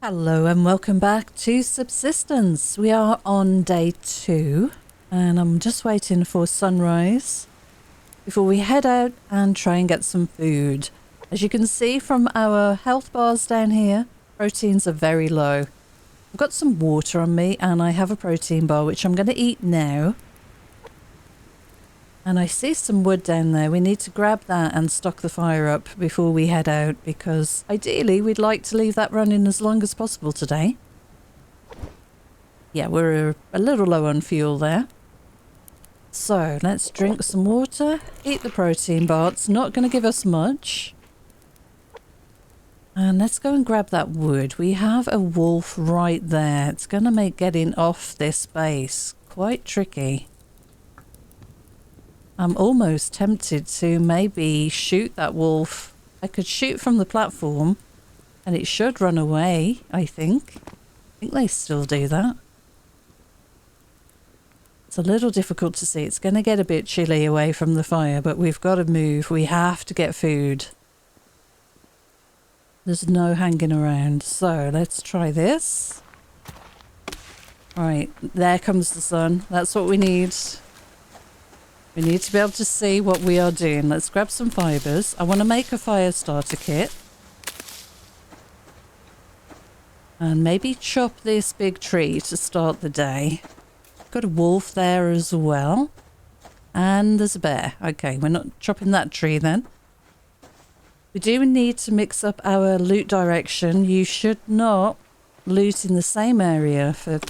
Hello and welcome back to Subsistence. We are on day 2 and I'm just waiting for sunrise before we head out and try and get some food. As you can see from our health bars down here, proteins are very low. I've got some water on me and I have a protein bar which I'm going to eat now. And I see some wood down there. We need to grab that and stock the fire up before we head out because ideally we'd like to leave that running as long as possible today. Yeah, we're a little low on fuel there. So let's drink some water, eat the protein bar. It's not going to give us much. And let's go and grab that wood. We have a wolf right there. It's going to make getting off this base quite tricky. I'm almost tempted to maybe shoot that wolf. I could shoot from the platform and it should run away, I think. I think they still do that. It's a little difficult to see. It's going to get a bit chilly away from the fire, but we've got to move. We have to get food. There's no hanging around. So let's try this. Right, there comes the sun. That's what we need. We need to be able to see what we are doing. Let's grab some fibres. I want to make a fire starter kit. And maybe chop this big tree to start the day. Got a wolf there as well. And there's a bear. Okay, we're not chopping that tree then. We do need to mix up our loot direction. You should not loot in the same area for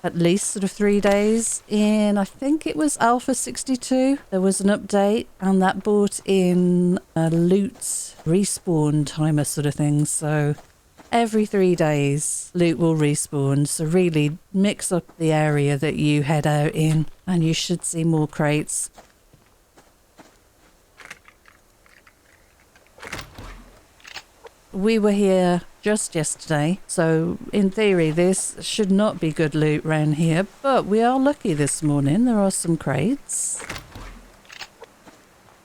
at least sort of 3 days. In, I think it was Alpha 62, there was an update and that brought in a loot respawn timer sort of thing. So every 3 days loot will respawn. So really mix up the area that you head out in and you should see more crates. We were here just yesterday, so in theory this should not be good loot around here, but we are lucky this morning. There are some crates.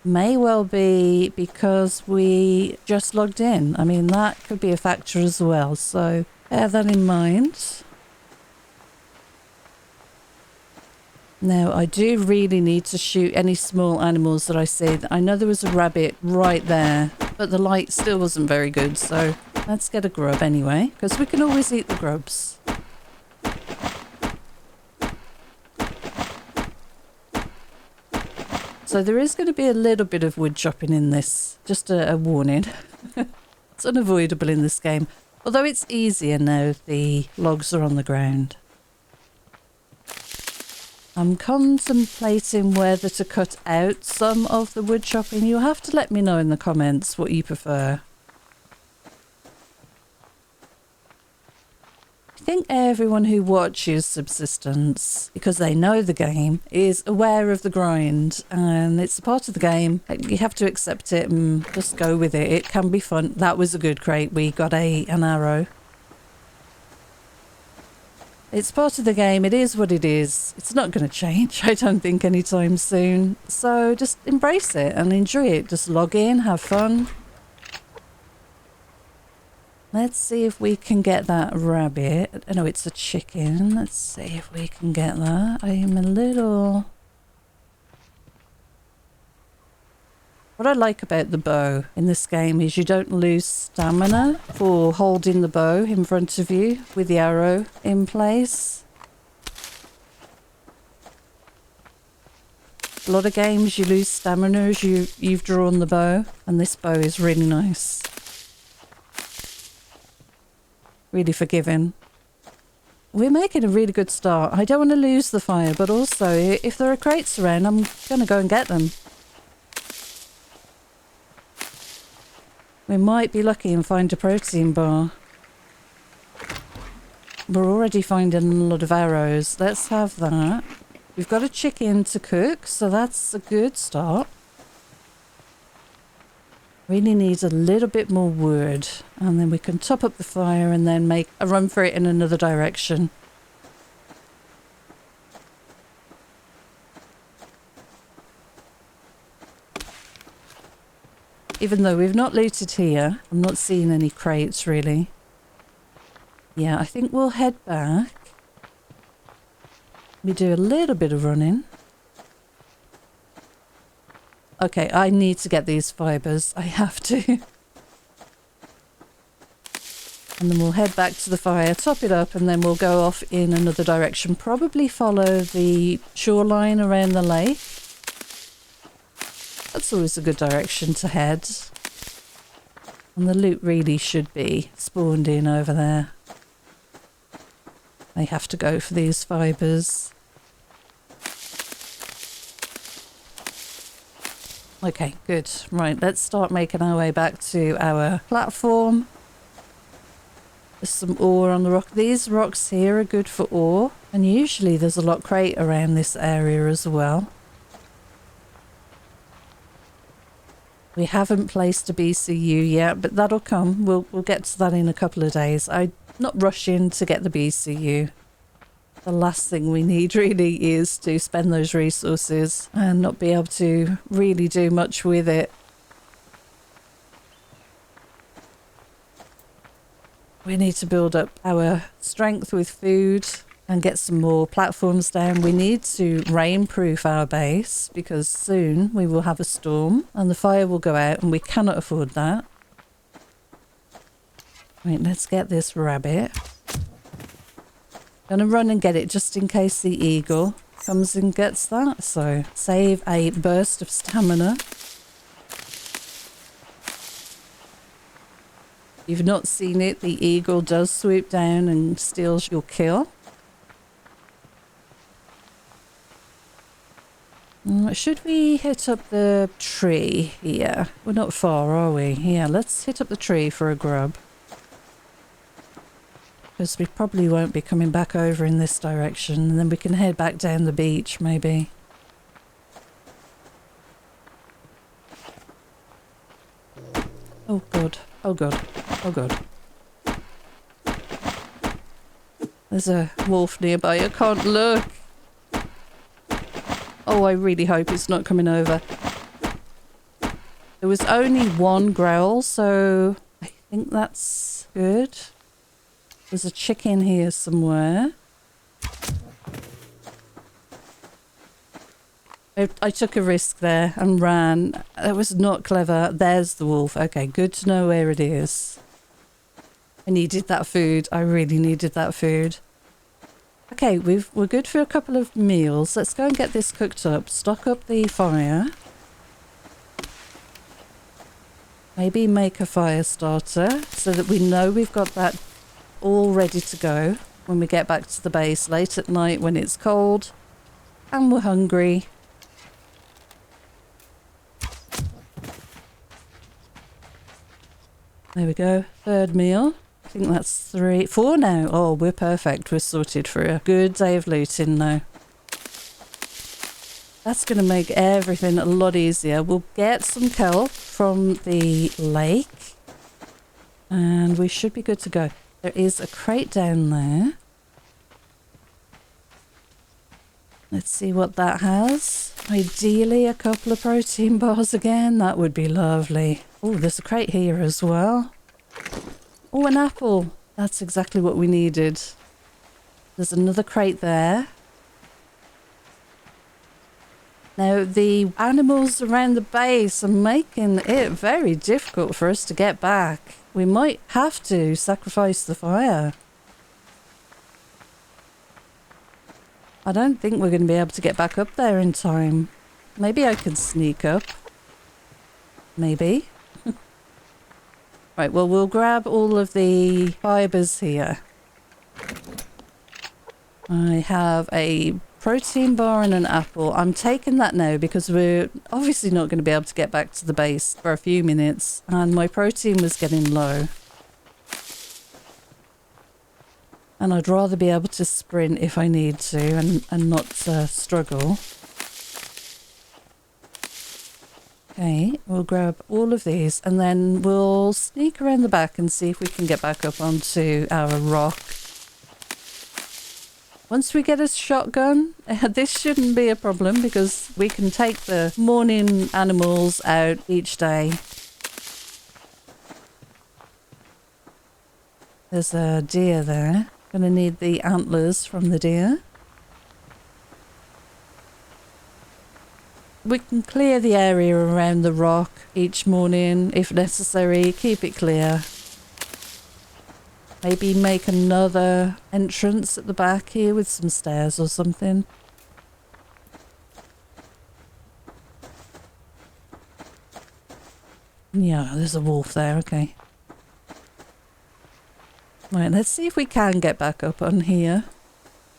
May well be because we just logged in. I mean, that could be a factor as well, so bear that in mind. Now, I do really need to shoot any small animals that I see. I know there was a rabbit right there, but the light still wasn't very good, so let's get a grub anyway, because we can always eat the grubs. So there is going to be a little bit of wood chopping in this, just a warning. It's unavoidable in this game, although it's easier now the logs are on the ground. I'm contemplating whether to cut out some of the wood chopping. You'll have to let me know in the comments what you prefer. I think everyone who watches Subsistence, because they know the game, is aware of the grind and it's a part of the game. You have to accept it and just go with it. It can be fun. That was a good crate. We got an arrow. It's part of the game. It is what it is. It's not going to change, I don't think, anytime soon. So just embrace it and enjoy it. Just log in, have fun. Let's see if we can get that rabbit. No, it's a chicken. Let's see if we can get that. I am a little... What I like about the bow in this game is you don't lose stamina for holding the bow in front of you with the arrow in place. A lot of games you lose stamina as you've drawn the bow, and this bow is really nice. Really forgiving. We're making a really good start. I don't want to lose the fire, but also if there are crates around, I'm going to go and get them. We might be lucky and find a protein bar. We're already finding a lot of arrows. Let's have that. We've got a chicken to cook, so that's a good start. Really need a little bit more wood, and then we can top up the fire and then make a run for it in another direction. Even though we've not looted here, I'm not seeing any crates really. Yeah, I think we'll head back. We do a little bit of running. Okay, I need to get these fibres. I have to. And then we'll head back to the fire, top it up, and then we'll go off in another direction. Probably follow the shoreline around the lake. That's always a good direction to head. And the loot really should be spawned in over there. I have to go for these fibres. Okay, good. Right, let's start making our way back to our platform. There's some ore on the rock. These rocks here are good for ore. And usually there's a lot crate around this area as well. We haven't placed a BCU yet, but that'll come. We'll get to that in a couple of days. I'm not rushing to get the BCU. The last thing we need really is to spend those resources and not be able to really do much with it. We need to build up our strength with food and get some more platforms down. We need to rainproof our base because soon we will have a storm and the fire will go out and we cannot afford that. Right, let's get this rabbit. Gonna run and get it just in case the eagle comes and gets that. So save a burst of stamina. If you've not seen it, the eagle does swoop down and steals your kill. Should we hit up the tree here? We're not far, are we? Yeah, let's hit up the tree for a grub. Because we probably won't be coming back over in this direction. And then we can head back down the beach, maybe. Oh, God. Oh, God. Oh, God. There's a wolf nearby. I can't look. Oh, I really hope it's not coming over. There was only one growl, so I think that's good. There's a chicken here somewhere. I took a risk there and ran. That was not clever. There's the wolf. Okay, good to know where it is. I needed that food. I really needed that food. Okay, we're good for a couple of meals. Let's go and get this cooked up. Stock up the fire. Maybe make a fire starter so that we know we've got that all ready to go when we get back to the base late at night when it's cold and we're hungry. There we go. Third meal. I think that's 4 now. Oh, we're perfect. We're sorted for a good day of looting now. That's going to make everything a lot easier. We'll get some kelp from the lake and we should be good to go. There is a crate down there. Let's see what that has. Ideally, a couple of protein bars again. That would be lovely. Oh, there's a crate here as well. Oh, an apple. That's exactly what we needed. There's another crate there. Now, the animals around the base are making it very difficult for us to get back. We might have to sacrifice the fire. I don't think we're going to be able to get back up there in time. Maybe I can sneak up. Maybe. Right, well, we'll grab all of the fibres here. I have a protein bar and an apple. I'm taking that now because we're obviously not going to be able to get back to the base for a few minutes. And my protein was getting low. And I'd rather be able to sprint if I need to and not struggle. Okay, we'll grab all of these and then we'll sneak around the back and see if we can get back up onto our rock. Once we get a shotgun, this shouldn't be a problem because we can take the morning animals out each day. There's a deer there. Gonna need the antlers from the deer. We can clear the area around the rock each morning if necessary. Keep it clear. Maybe make another entrance at the back here with some stairs or something. Yeah, there's a wolf there. Okay. Right, let's see if we can get back up on here.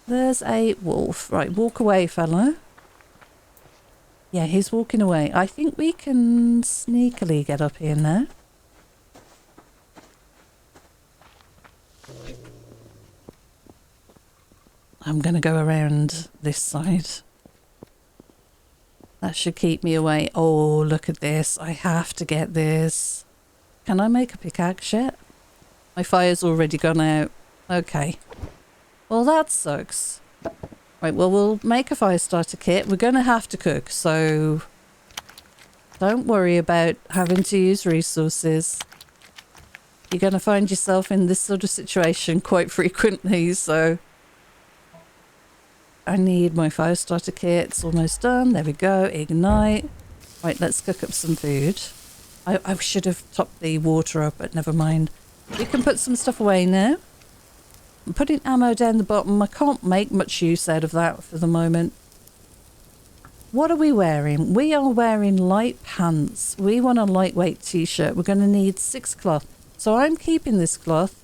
There's a wolf. Right, walk away, fella. Yeah, he's walking away. I think we can sneakily get up here now. I'm going to go around this side. That should keep me away. Oh, look at this. I have to get this. Can I make a pickaxe yet? My fire's already gone out. Okay. Well, that sucks. Right, well, we'll make a fire starter kit. We're going to have to cook, so don't worry about having to use resources. You're going to find yourself in this sort of situation quite frequently, so I need my fire starter kit. It's almost done. There we go. Ignite. Right, let's cook up some food. I should have topped the water up, but never mind. We can put some stuff away now. I'm putting ammo down the bottom. I can't make much use out of that for the moment. What are we wearing? We are wearing light pants. We want a lightweight t-shirt. We're going to need 6 cloth. So I'm keeping this cloth,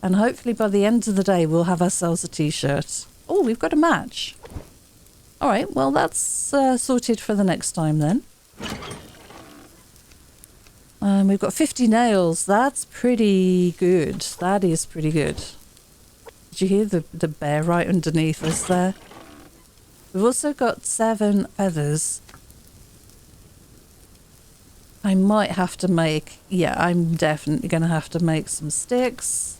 and hopefully by the end of the day we'll have ourselves a t-shirt. Oh, we've got a match. All right, well, that's sorted for the next time then. We've got 50 nails. That's pretty good. That is pretty good. Did you hear the bear right underneath us there? We've also got 7 feathers. I might have to make... Yeah, I'm definitely going to have to make some sticks.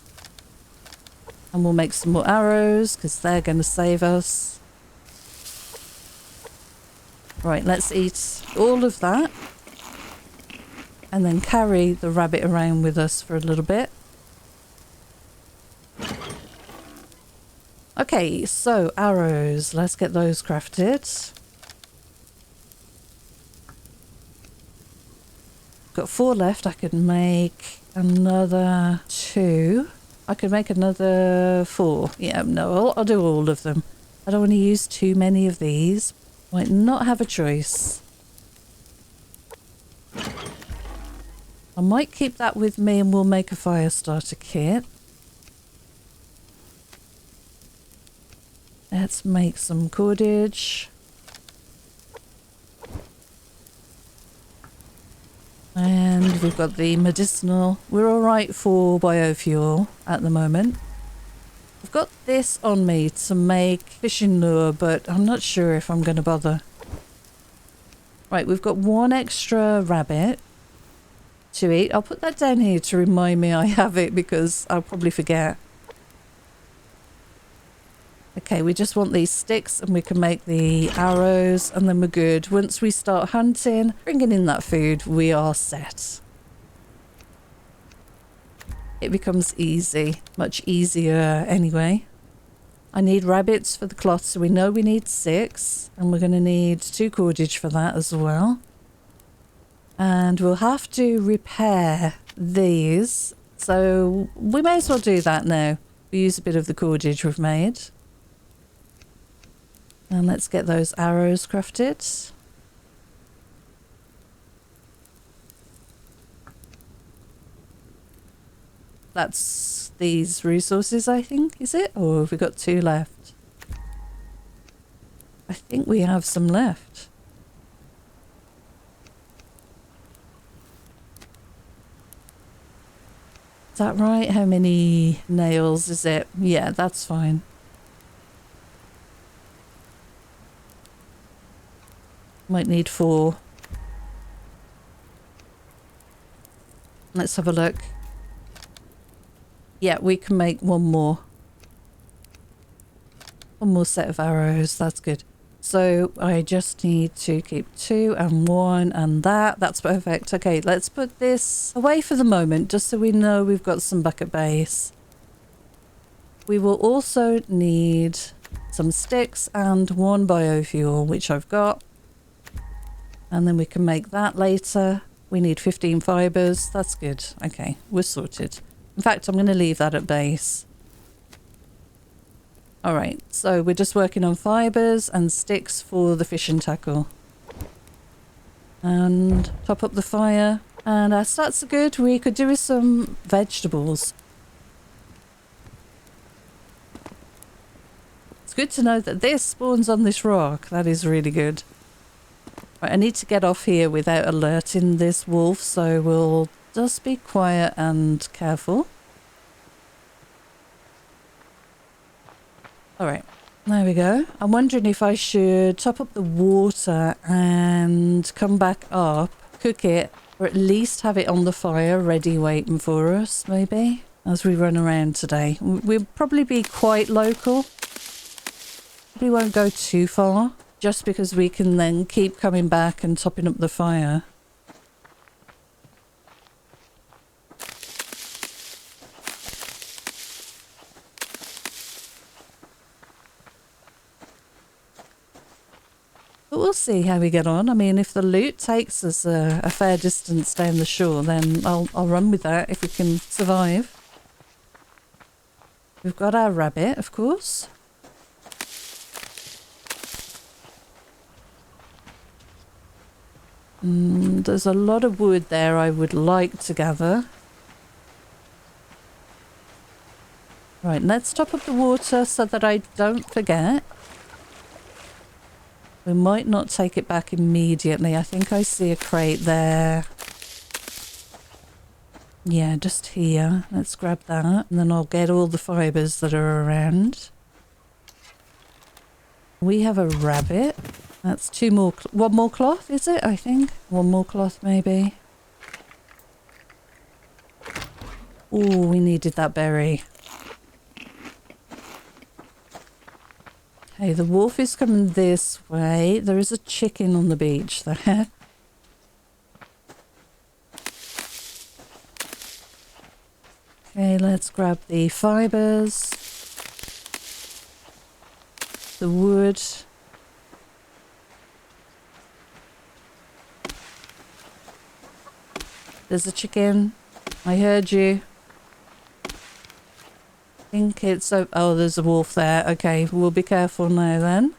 And we'll make some more arrows because they're going to save us. Right, let's eat all of that. And then carry the rabbit around with us for a little bit. Okay, so arrows. Let's get those crafted. Got 4 left. I could make another 2. I could make another 4. Yeah, no, I'll do all of them. I don't want to use too many of these. Might not have a choice. I might keep that with me and we'll make a fire starter kit. Let's make some cordage. And we've got the medicinal. We're alright for biofuel at the moment. I've got this on me to make fishing lure, but I'm not sure if I'm going to bother. Right, we've got 1 extra rabbit to eat. I'll put that down here to remind me I have it because I'll probably forget. Okay, we just want these sticks and we can make the arrows and then we're good. Once we start hunting, bringing in that food, we are set. It becomes easy, much easier anyway. I need rabbits for the cloth, so we know we need 6 and we're going to need 2 cordage for that as well. And we'll have to repair these, so we may as well do that now. We use a bit of the cordage we've made. And let's get those arrows crafted. That's these resources, I think, is it? Or have we got 2 left? I think we have some left. Is that right? How many nails is it? Yeah, that's fine. Might need 4. Let's have a look. Yeah, we can make 1 more. 1 more set of arrows. That's good. So I just need to keep 2 and 1 and that. That's perfect. Okay, let's put this away for the moment just so we know we've got some back at base. We will also need some sticks and one biofuel, which I've got. And then we can make that later. We need 15 fibers. That's good. Okay, we're sorted. In fact, I'm going to leave that at base. All right, so we're just working on fibers and sticks for the fishing tackle. And top up the fire. And our stats are good. We could do with some vegetables. It's good to know that this spawns on this rock. That is really good. Right, I need to get off here without alerting this wolf, so we'll just be quiet and careful. All right, there we go. I'm wondering if I should top up the water and come back up, cook it, or at least have it on the fire ready waiting for us, maybe, as we run around today. We'll probably be quite local. We won't go too far, just because we can then keep coming back and topping up the fire. But we'll see how we get on. I mean, if the loot takes us a fair distance down the shore, then I'll run with that if we can survive. We've got our rabbit, of course. There's a lot of wood there I would like to gather. Right, let's top up the water so that I don't forget. We might not take it back immediately. I think I see a crate there. Yeah, just here. Let's grab that. And then I'll get all the fibers that are around. We have a rabbit. That's one more cloth, is it? I think. One more cloth, maybe. Oh, we needed that berry. Okay, the wolf is coming this way. There is a chicken on the beach there. Okay, let's grab the fibers. The wood. There's a chicken. I heard you. I think it's... Oh, there's a wolf there. Okay, we'll be careful now then.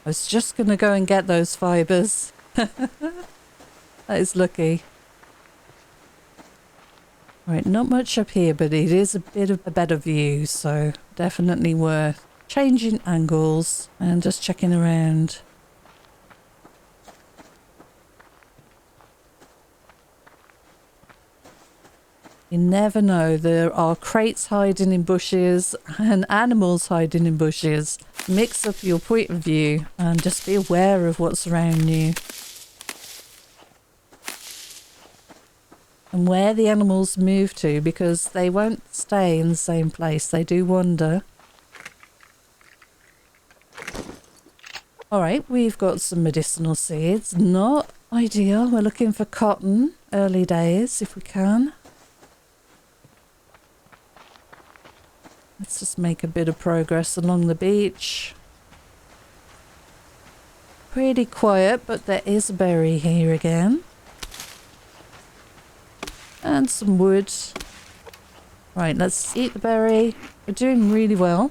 I was just going to go and get those fibers. That is lucky. Right, not much up here, but it is a bit of a better view, so definitely worth changing angles and just checking around. You never know. There are crates hiding in bushes and animals hiding in bushes. Mix up your point of view and just be aware of what's around you. And where the animals move to, because they won't stay in the same place. They do wander. Alright, we've got some medicinal seeds. Not ideal. We're looking for cotton. Early days, if we can. Let's just make a bit of progress along the beach. Pretty quiet, but there is a berry here again. And some wood. Right, let's eat the berry. We're doing really well.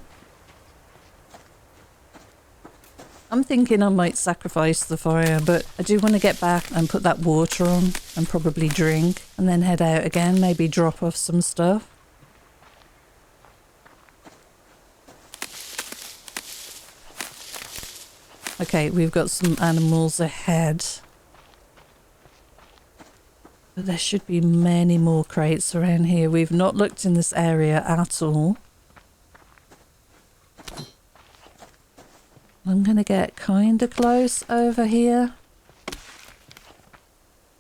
I'm thinking I might sacrifice the fire, but I do want to get back and put that water on and probably drink and then head out again, maybe drop off some stuff. Okay, we've got some animals ahead. But there should be many more crates around here. We've not looked in this area at all. I'm going to get kind of close over here.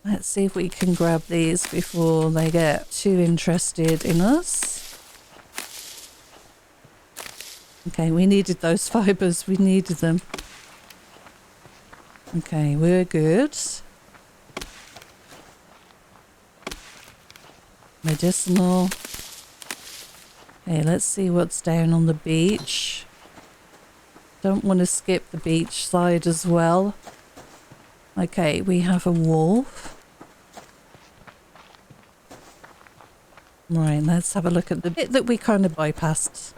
Let's see if we can grab these before they get too interested in us. Okay, we needed those fibers. We needed them. Okay, we're good. Medicinal. Okay, let's see what's down on the beach. Don't want to skip the beach side as well. Okay, we have a wolf. Right, let's have a look at the bit that we kind of bypassed.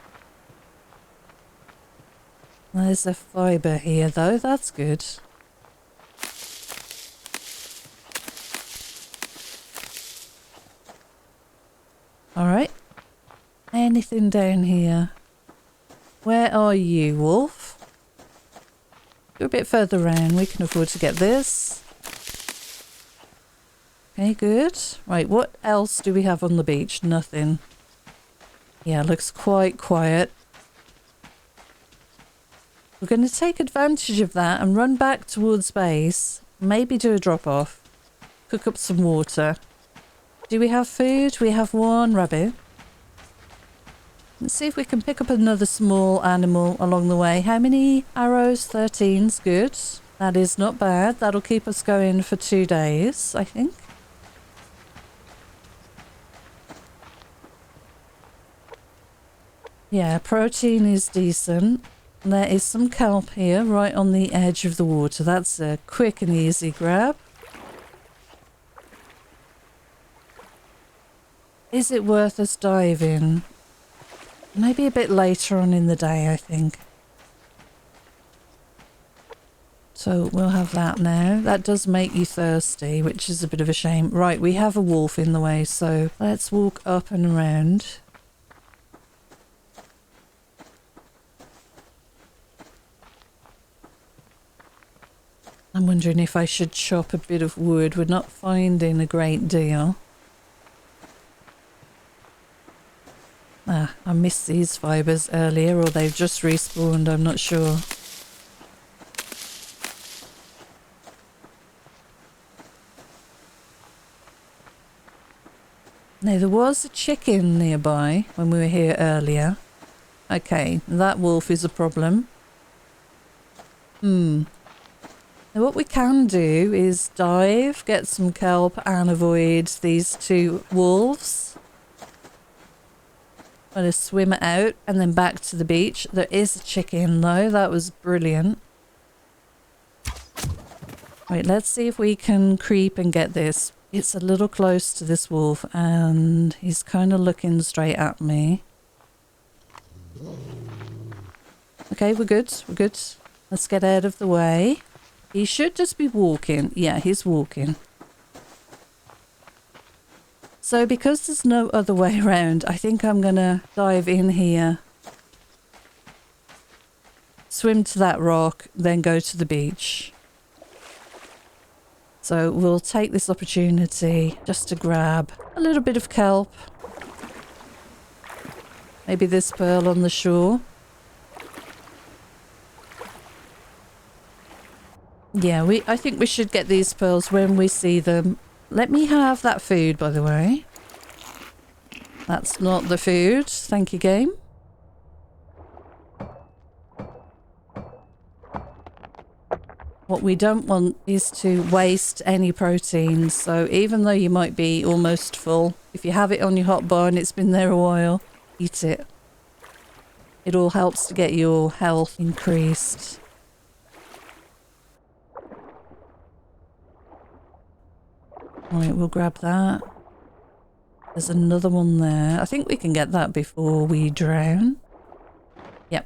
There's a fibre here though, that's good. Alright. Anything down here? Where are you, wolf? Go a bit further around, we can afford to get this. Okay, good. Right, what else do we have on the beach? Nothing. Yeah, looks quite quiet. We're going to take advantage of that and run back towards base. Maybe do a drop off. Cook up some water. Do we have food? We have one rabbit. Let's see if we can pick up another small animal along the way. How many arrows? 13's good. That is not bad. That'll keep us going for 2 days, I think. Yeah, protein is decent. There is some kelp here right on the edge of the water. That's a quick and easy grab. Is it worth us diving? Maybe a bit later on in the day, I think. So we'll have that now. That does make you thirsty, which is a bit of a shame. Right, we have a wolf in the way, so let's walk up and around. I'm wondering if I should chop a bit of wood. We're not finding a great deal. Ah, I missed these fibres earlier, or they've just respawned, I'm not sure. Now, there was a chicken nearby when we were here earlier. Okay, that wolf is a problem. Now what we can do is dive, get some kelp and avoid these 2 wolves. I'm going to swim out and then back to the beach. There is a chicken though, that was brilliant. Right, let's see if we can creep and get this. It's a little close to this wolf and he's kind of looking straight at me. Okay, we're good, we're good. Let's get out of the way. He should just be walking. Yeah, he's walking. So because there's no other way around, I think I'm going to dive in here. Swim to that rock, then go to the beach. So we'll take this opportunity just to grab a little bit of kelp. Maybe this pearl on the shore. Yeah, I think we should get these pearls when we see them. Let me have that food, by the way. That's not the food. Thank you, game. What we don't want is to waste any protein. So even though you might be almost full, if you have it on your hot bar and it's been there a while, eat it. It all helps to get your health increased. Right, we'll grab that. There's another one there. I think we can get that before we drown. Yep.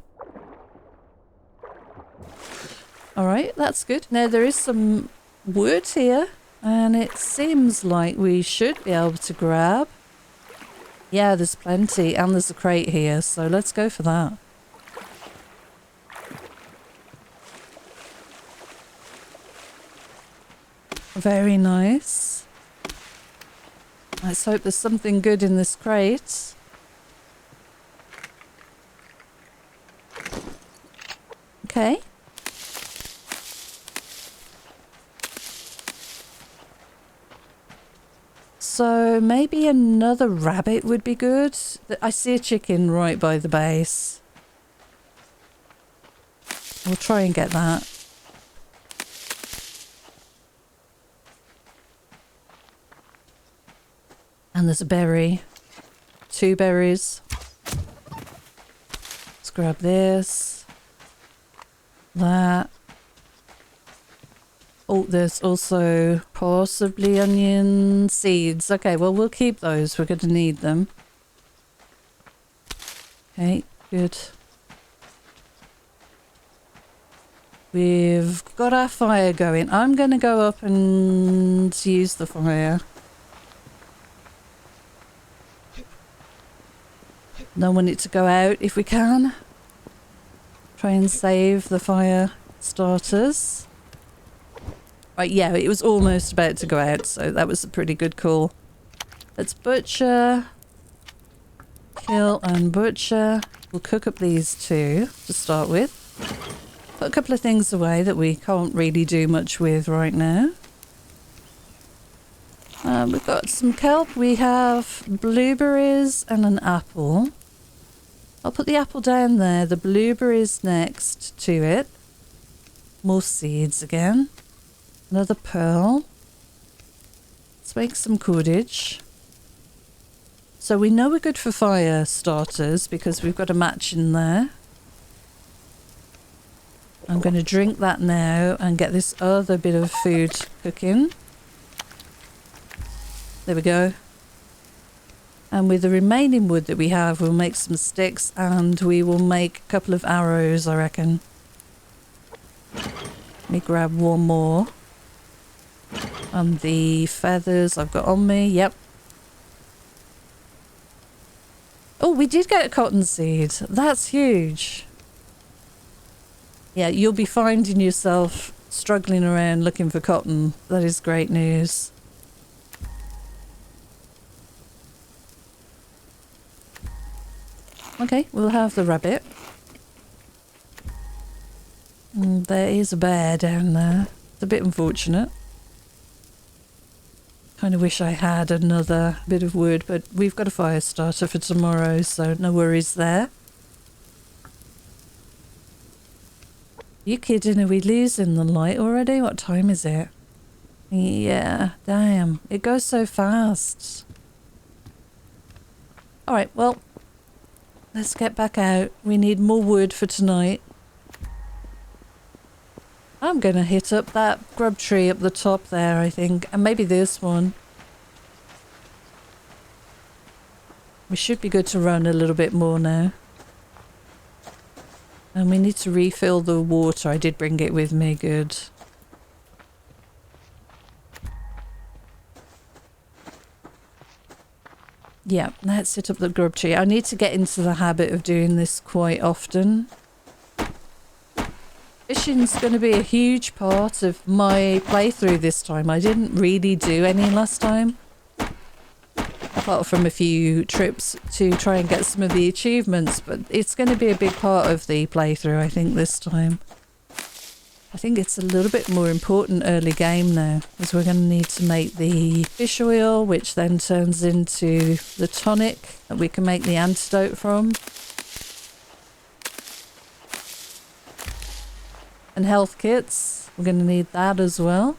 Alright, that's good. Now there is some wood here and it seems like we should be able to grab. Yeah, there's plenty and there's a crate here, so let's go for that. Very nice. Let's hope there's something good in this crate. Okay. So maybe another rabbit would be good. I see a chicken right by the base. We'll try and get that. And there's a berry. 2 berries. grab this. That. Oh, there's also possibly onion seeds. Okay, well, we'll keep those. We're going to need them. Okay, good. We've got our fire going. I'm going to go up and use the fire. Don't want it to go out if we can. Try and save the fire starters. Right, yeah, it was almost about to go out, so that was a pretty good call. Let's butcher. Kill and butcher. We'll cook up these two to start with. Put a couple of things away that we can't really do much with right now. We've got some kelp. We have blueberries and an apple. I'll put the apple down there. The blueberries next to it. More seeds again. Another pearl. Let's make some cordage. So we know we're good for fire starters because we've got a match in there. I'm going to drink that now and get this other bit of food cooking. There we go. And with the remaining wood that we have, we'll make some sticks and we will make a couple of arrows, I reckon. Let me grab one more. And the feathers I've got on me, yep. Oh, we did get a cotton seed. That's huge. Yeah, you'll be finding yourself struggling around looking for cotton. That is great news. Okay, we'll have the rabbit. There is a bear down there. It's a bit unfortunate. Kind of wish I had another bit of wood, but we've got a fire starter for tomorrow, so no worries there. You kidding? Are we losing the light already? What time is it? Yeah, damn. It goes so fast. Alright, well, let's get back out. We need more wood for tonight. I'm going to hit up that grub tree up the top there, I think. And maybe this one. We should be good to run a little bit more now. And we need to refill the water. I did bring it with me. Good. Yeah, let's hit up the grub tree. I need to get into the habit of doing this quite often. Fishing's going to be a huge part of my playthrough this time. I didn't really do any last time. Apart from a few trips to try and get some of the achievements. But it's going to be a big part of the playthrough, I think, this time. I think it's a little bit more important early game now. Because we're going to need to make the fish oil, which then turns into the tonic that we can make the antidote from. And health kits. We're going to need that as well.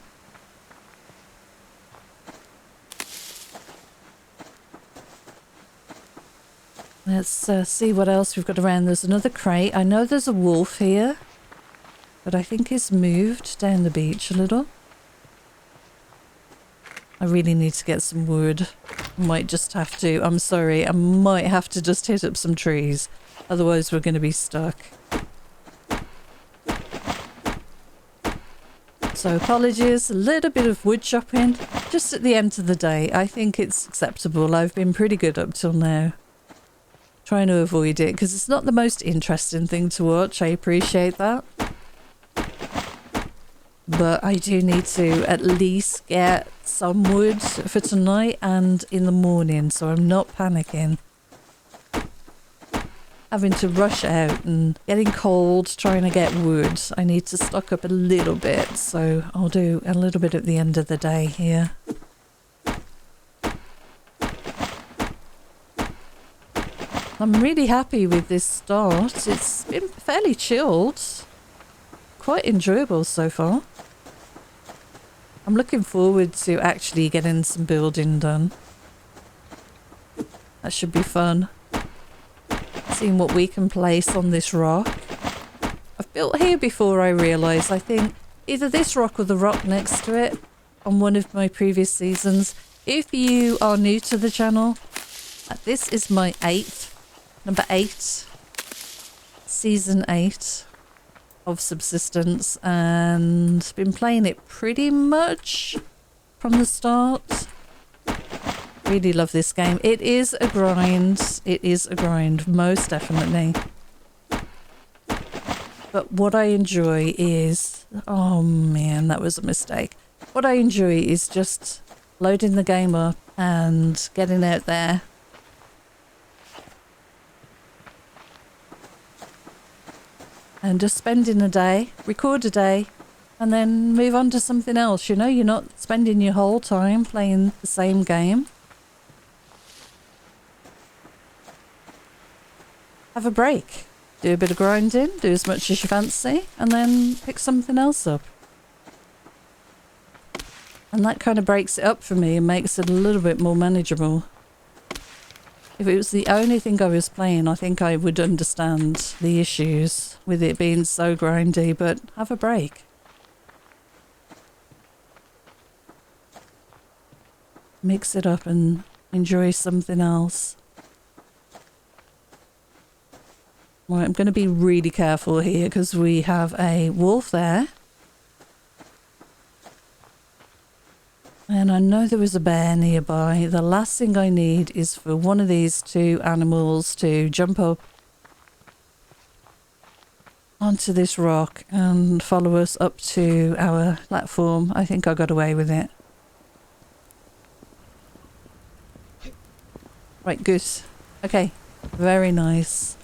Let's see what else we've got around. There's another crate. I know there's a wolf here, but I think he's moved down the beach a little. I really need to get some wood. I might just have to, I'm sorry, I might have to just hit up some trees. Otherwise we're going to be stuck. So apologies, a little bit of wood chopping just at the end of the day. I think it's acceptable. I've been pretty good up till now. Trying to avoid it because it's not the most interesting thing to watch. I appreciate that. But I do need to at least get some wood for tonight and in the morning, so I'm not panicking. Having to rush out and getting cold, trying to get wood. I need to stock up a little bit, so I'll do a little bit at the end of the day here. I'm really happy with this start. It's been fairly chilled. Quite enjoyable so far. I'm looking forward to actually getting some building done. That should be fun. seeing what we can place on this rock. I've built here before, I realise. I think either this rock or the rock next to it on one of my previous seasons. If you are new to the channel, this is my number 8, season 8 of Subsistence, and been playing it pretty much from the start. Really love this game. It is a grind. It is a grind, most definitely. But what I enjoy is... Oh man, that was a mistake. What I enjoy is just loading the game up and getting out there. And just spending a day, record a day, and then move on to something else. You know, you're not spending your whole time playing the same game. Have a break. Do a bit of grinding, do as much as you fancy, and then pick something else up. And that kind of breaks it up for me and makes it a little bit more manageable. If it was the only thing I was playing, I think I would understand the issues with it being so grindy, but have a break. Mix it up and enjoy something else. Right, I'm going to be really careful here because we have a wolf there. And I know there was a bear nearby. The last thing I need is for one of these two animals to jump up onto this rock and follow us up to our platform. I think I got away with it. Right, good. Okay, very nice.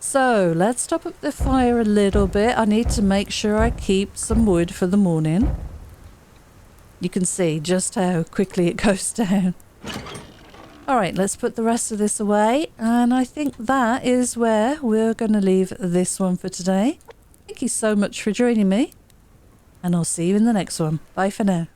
So let's top up the fire a little bit. I need to make sure I keep some wood for the morning. You can see just how quickly it goes down. All right, let's put the rest of this away. And I think that is where we're going to leave this one for today. Thank you so much for joining me. And I'll see you in the next one. Bye for now.